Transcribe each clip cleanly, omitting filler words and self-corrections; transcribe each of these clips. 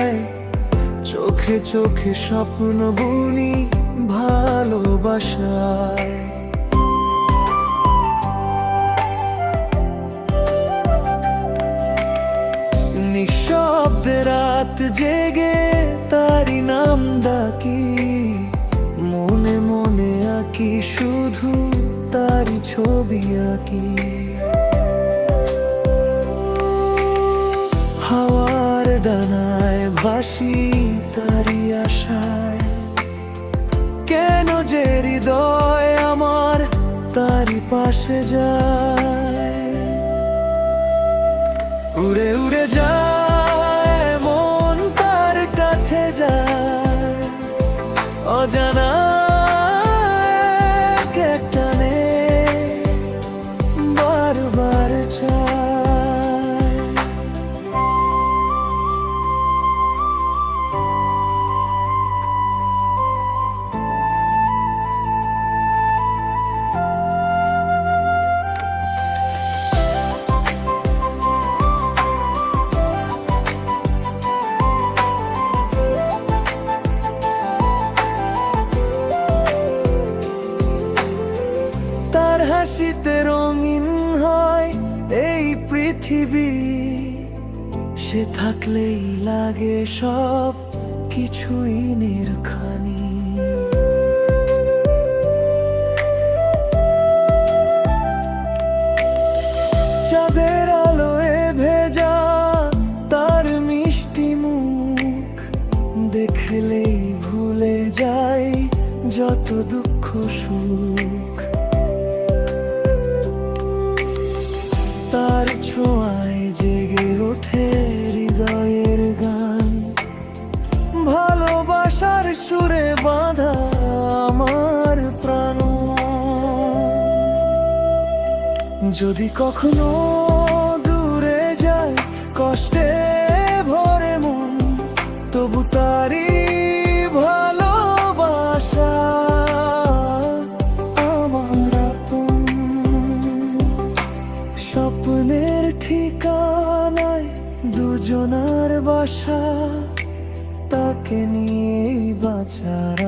যায়, চোখে চোখে স্বপ্ন বুনি ভালোবাসায়। নিঃশব্দে রাত জেগে তারি নাম ডাকি, মনে মনে আঁকি শুধু তারি ছবি আঁকি। হাওয়ার ডানায় ভাসি তারি আশায়, কেন যে হৃদয় আমার তারি পাশে যায়। উড়ে উড়ে যায় মন তার কাছে যায়, অজানা এক টানে বারবার চায়। তার হাসিতে রঙিন হয় এই পৃথিবী, সে থাকলেই লাগে সব কিছুই নির্খানি। চাঁদের আলোয় ভেজা তার মিষ্টি মুখ, দেখলেই ভুলে যাই যত দুঃখ সুখ। তার ছোঁয়ায় জেগে ওঠে হৃদয়ের গান, ভালোবাসার সুরে বাঁধা আমার প্রাণ। যদি কখনো দূরে যায় কষ্টে ভরে মন, তবু তারি ভালোবাসা আমার আপন। স্বপ্নের ঠিকানায় দুজনার বাসা, তাকে নিয়েই বাঁচার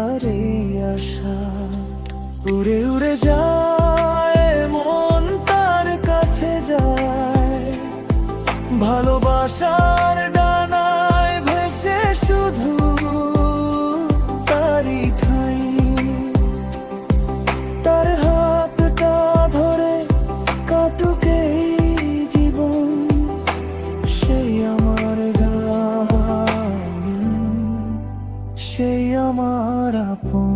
আর এই আশা। উড়ে উড়ে যায় মন তার কাছে যায়, ভালোবাসার ডানায় ভেসে শুধু তারি ঠাই। তার হাতটা ধরে কাটুক এই জীবন, সেই আমার গান, সেই আমার আপন।